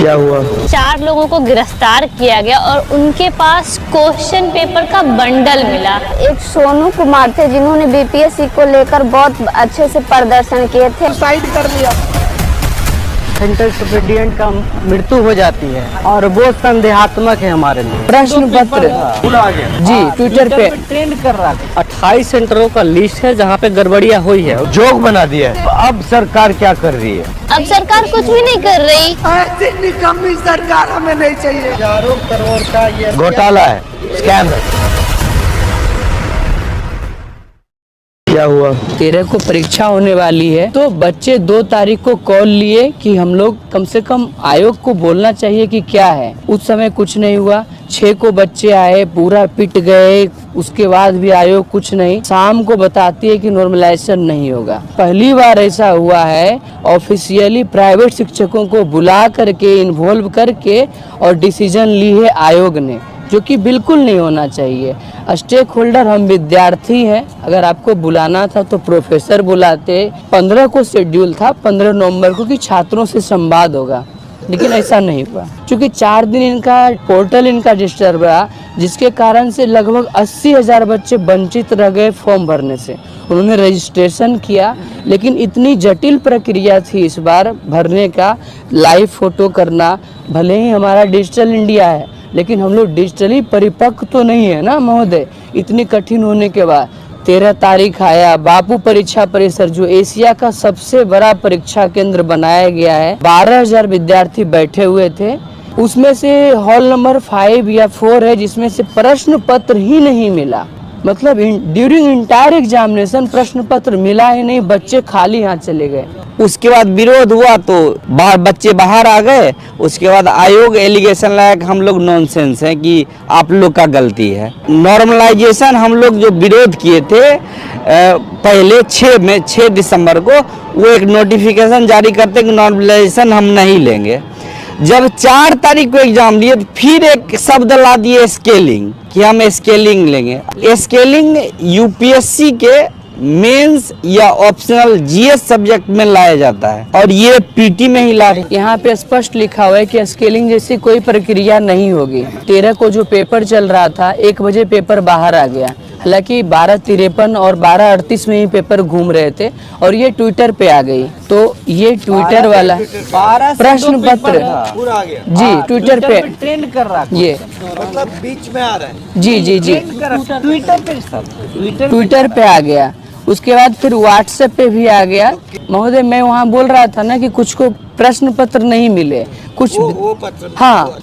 क्या हुआ? 4 लोगों को गिरफ्तार किया गया और उनके पास क्वेश्चन पेपर का बंडल मिला। एक सोनू कुमार थे जिन्होंने बीपीएससी को लेकर बहुत अच्छे से प्रदर्शन किए थे। सुसाइड कर लिया। सेंट्रल सुपरिटेंडेंट का मृत्यु हो जाती है और वो संदेहात्मक है हमारे लिए। प्रश्न पत्र जी ट्विटर पे ट्रेंड कर रहा था। 28 सेंटरों का लिस्ट है जहाँ पे गड़बड़ियाँ हुई है। जोक बना दिया है। अब सरकार क्या कर रही है? अब सरकार कुछ भी नहीं कर रही। ऐसी निकम्मी सरकार हमें नहीं चाहिए। हजारों करोड़ का ये घोटाला है, स्कैम है। क्या हुआ? 13 को परीक्षा होने वाली है तो बच्चे 2 तारीख को कॉल लिए कि हम लोग कम से कम आयोग को बोलना चाहिए कि क्या है। उस समय कुछ नहीं हुआ। 6 को बच्चे आए, पूरा पिट गए, उसके बाद भी आयोग कुछ नहीं। शाम को बताती है कि नॉर्मलाइजेशन नहीं होगा। पहली बार ऐसा हुआ है ऑफिशियली प्राइवेट शिक्षकों को बुला करके इन्वॉल्व करके और डिसीजन ली है आयोग ने, जो कि बिल्कुल नहीं होना चाहिए। स्टेक होल्डर हम विद्यार्थी हैं। अगर आपको बुलाना था तो प्रोफेसर बुलाते। 15 को शेड्यूल था 15 नवंबर को कि छात्रों से संवाद होगा, लेकिन ऐसा नहीं हुआ। क्योंकि 4 दिन इनका पोर्टल इनका डिस्टर्ब रहा, जिसके कारण से लगभग 80,000 बच्चे वंचित रह गए फॉर्म भरने से। उन्होंने रजिस्ट्रेशन किया, लेकिन इतनी जटिल प्रक्रिया थी इस बार भरने का। लाइव फोटो करना, भले ही हमारा डिजिटल इंडिया है लेकिन हम लोग डिजिटली परिपक्व तो नहीं है ना महोदय। इतनी कठिन होने के बाद 13 तारीख आया। बापू परीक्षा परिसर जो एशिया का सबसे बड़ा परीक्षा केंद्र बनाया गया है, 12,000 विद्यार्थी बैठे हुए थे। उसमें से हॉल नंबर 5 या 4 है जिसमें से प्रश्न पत्र ही नहीं मिला। मतलब ड्यूरिंग इंटायर एग्जामिनेशन प्रश्न पत्र मिला ही नहीं, बच्चे खाली हाथ चले गए। उसके बाद विरोध हुआ तो बच्चे बाहर आ गए। उसके बाद आयोग एलिगेशन लाया कि हम लोग नॉनसेंस हैं, कि आप लोग का गलती है। नॉर्मलाइजेशन हम लोग जो विरोध किए थे पहले 6 दिसंबर को, वो एक नोटिफिकेशन जारी करते कि नॉर्मलाइजेशन हम नहीं लेंगे। जब 4 तारीख को एग्जाम लिए तो फिर एक शब्द ला दिए स्केलिंग, कि हम स्केलिंग लेंगे। स्केलिंग यूपीएससी के मेंस या ऑप्शनल जीएस सब्जेक्ट में लाया जाता है और ये पीटी में ही ला रहे। यहाँ पे स्पष्ट लिखा हुआ है कि स्केलिंग जैसी कोई प्रक्रिया नहीं होगी। 13 को जो पेपर चल रहा था 1 बजे पेपर बाहर आ गया। हालांकि 12:53 और 12:38 में ही पेपर घूम रहे थे और ये ट्विटर पे आ गई। तो ये ट्विटर वाला प्रश्न पत्र जी ट्विटर पे ट्रेंड कर रहा था। ये मतलब बीच में आ रहा है। जी ट्विटर पे आ गया। उसके बाद फिर व्हाट्सएप पे भी आ गया। महोदय मैं वहाँ बोल रहा था ना कि कुछ को प्रश्न पत्र नहीं मिले, कुछ वो पत्र हाँ।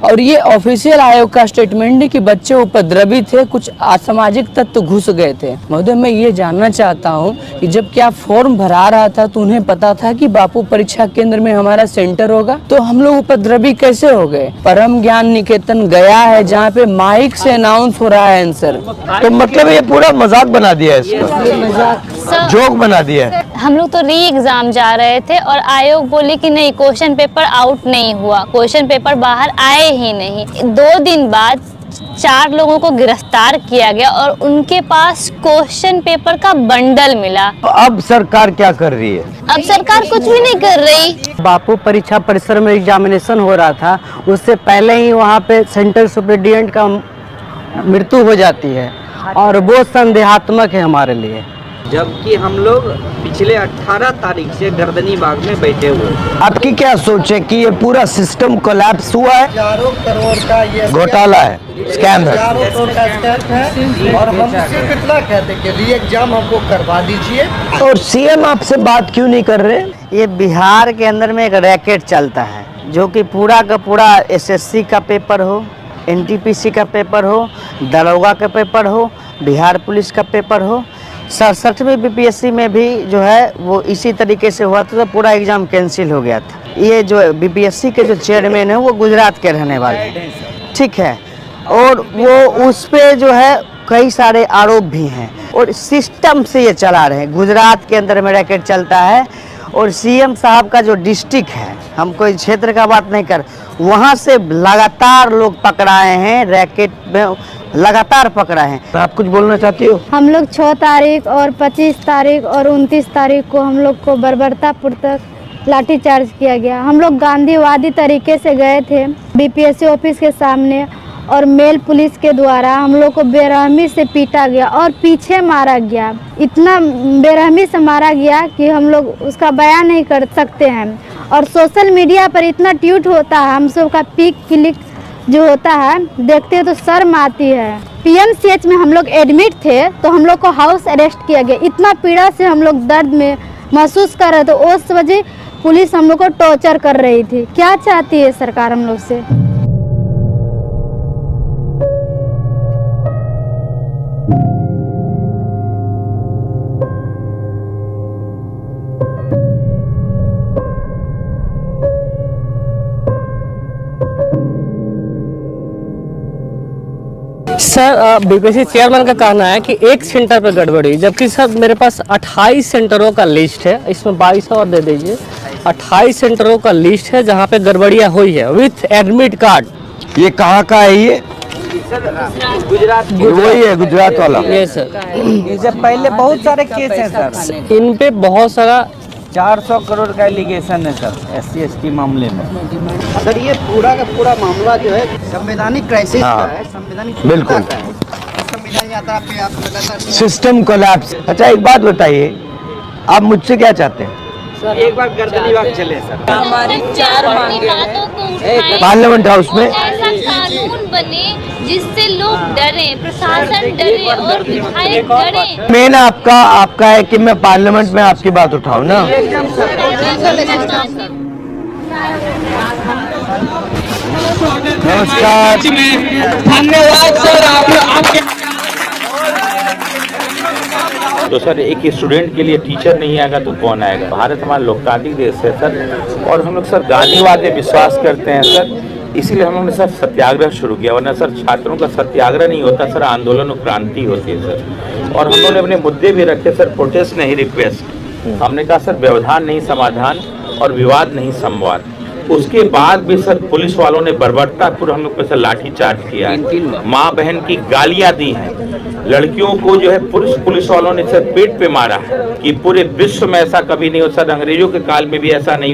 और ये ऑफिशियल आयोग का स्टेटमेंट है कि बच्चे उपद्रवी थे, कुछ असामाजिक तत्व घुस गए थे। महोदय मैं ये जानना चाहता हूँ कि जब क्या फॉर्म भरा रहा था तो उन्हें पता था कि बापू परीक्षा केंद्र में हमारा सेंटर होगा, तो हम लोग उपद्रवी कैसे हो गए? परम ज्ञान निकेतन गया है जहाँ पे माइक से अनाउंस हो रहा है आंसर। तो मतलब ये पूरा मजाक बना दिया है इसका, जोक बना दिया है। हम लोग तो री एग्जाम जा रहे थे और आयोग बोले कि नहीं क्वेश्चन पेपर आउट नहीं हुआ, क्वेश्चन पेपर बाहर आए ही नहीं। 2 दिन बाद 4 लोगों को गिरफ्तार किया गया और उनके पास क्वेश्चन पेपर का बंडल मिला। अब सरकार क्या कर रही है? अब सरकार कुछ भी नहीं कर रही। बापू परीक्षा परिसर में एग्जामिनेशन हो रहा था, उससे पहले ही वहाँ पे सेंट्रल सुपरिटेंडेंट का मृत्यु हो जाती है और वो संदेहात्मक है हमारे लिए। जबकि हम लोग पिछले 18 तारीख से गर्दनी बाग में बैठे हुए। आपकी क्या सोच है कि ये पूरा सिस्टम कोलैप्स हुआ है? हजारों करोड़ का ये घोटाला है, स्कैम है। हजारों करोड़ का स्कैम है और हम सिर्फ इतना कहते कि री एग्जाम हमको करवा दीजिए। और सीएम आपसे बात क्यों नहीं कर रहे? ये बिहार के अंदर में एक रैकेट चलता है जो कि पूरा का पूरा एसएससी का पेपर हो, एनटीपीसी का पेपर हो, दरोगा का पेपर हो, बिहार पुलिस का पेपर हो। 67वीं बीपीएससी में भी जो है वो इसी तरीके से हुआ था, तो पूरा एग्ज़ाम कैंसिल हो गया था। ये जो बीपीएससी के जो चेयरमैन है वो गुजरात के रहने वाले हैं, ठीक है। और वो उस पे जो है कई सारे आरोप भी हैं और सिस्टम से ये चला रहे हैं। गुजरात के अंदर में रैकेट चलता है और सीएम साहब का जो डिस्ट्रिक्ट है, हम कोई क्षेत्र का बात नहीं कर, वहाँ से लगातार लोग पकड़ाए हैं, रैकेट में लगातार पकड़ाए हैं। तो आप कुछ बोलना चाहती हो? हम लोग 6 तारीख और 25 तारीख और 29 तारीख को हम लोग को बर्बरतापूर्वक लाठीचार्ज किया गया। हम लोग गांधीवादी तरीके से गए थे बीपीएससी ऑफिस के सामने और मेल पुलिस के द्वारा हम लोग को बेरहमी से पीटा गया और पीछे मारा गया। इतना बेरहमी से मारा गया कि हम लोग उसका बयान नहीं कर सकते हैं। और सोशल मीडिया पर इतना ट्वीट होता है, हम सब का पिक क्लिक जो होता है देखते हैं तो शर्म आती है। पीएमसीएच में हम लोग एडमिट थे तो हम लोग को हाउस अरेस्ट किया गया। इतना पीड़ा से हम लोग दर्द में महसूस कर रहे थे, उस वजह पुलिस हम लोग को टॉर्चर कर रही थी। क्या चाहती है सरकार हम लोग से? सर बीपीएससी चेयरमैन का कहना है कि एक सेंटर पर गड़बड़ी, जबकि सर मेरे पास 28 सेंटरों का लिस्ट है, इसमें 22 और दे दीजिए। 28 सेंटरों का लिस्ट है जहां पे गड़बड़ियां हुई है विथ एडमिट कार्ड। ये कहाँ का है ये? गुजरात वही है गुजरात वाला। ये सर इससे पहले बहुत सारे केस हैं सर। इन पे बहुत सारा 400 करोड़ का एलिगेशन है सर SC/ST मामले में। सर ये पूरा का पूरा मामला जो है संवैधानिक क्राइसिस का हाँ, है, संवैधानिक बिल्कुल। चिंता का है। संविधान यात्रा पे आप लगातार सिस्टम कोलैप्स। अच्छा एक बात बताइए, आप मुझसे क्या चाहते हैं? एक बार गर्दनी बाग चले सर। हमारी 4 मांगे हैं। पार्लियामेंट हाउस में ऐसा कानून बने जिससे लोग डरे, प्रशासन डरे और विधायक डरे। मेन आपका है कि मैं पार्लियामेंट में आपकी बात उठाऊं ना। नमस्कार। धन्यवाद सर आपके। तो सर एक स्टूडेंट के लिए टीचर नहीं आएगा तो कौन आएगा? भारत हमारा लोकतांत्रिक देश है सर, और हम लोग सर गांधीवाद में विश्वास करते हैं सर, इसीलिए हम लोगों ने सर सत्याग्रह शुरू किया। वरना सर छात्रों का सत्याग्रह नहीं होता सर, आंदोलन और क्रांति होती है सर। और हम लोगों ने अपने मुद्दे भी रखे सर, प्रोटेस्ट नहीं रिक्वेस्ट। हमने कहा सर व्यवधान नहीं समाधान और विवाद नहीं संवाद। उसके बाद भी सर पुलिस वालों ने बर्बरतापूर्वक हम लोग पे सर लाठीचार्ज किया है, माँ बहन की गालियां दी हैं, लड़कियों को जो है पुलिस वालों ने सर पेट पे मारा है कि पूरे विश्व में ऐसा कभी नहीं हो सर, अंग्रेजों के काल में भी ऐसा नहीं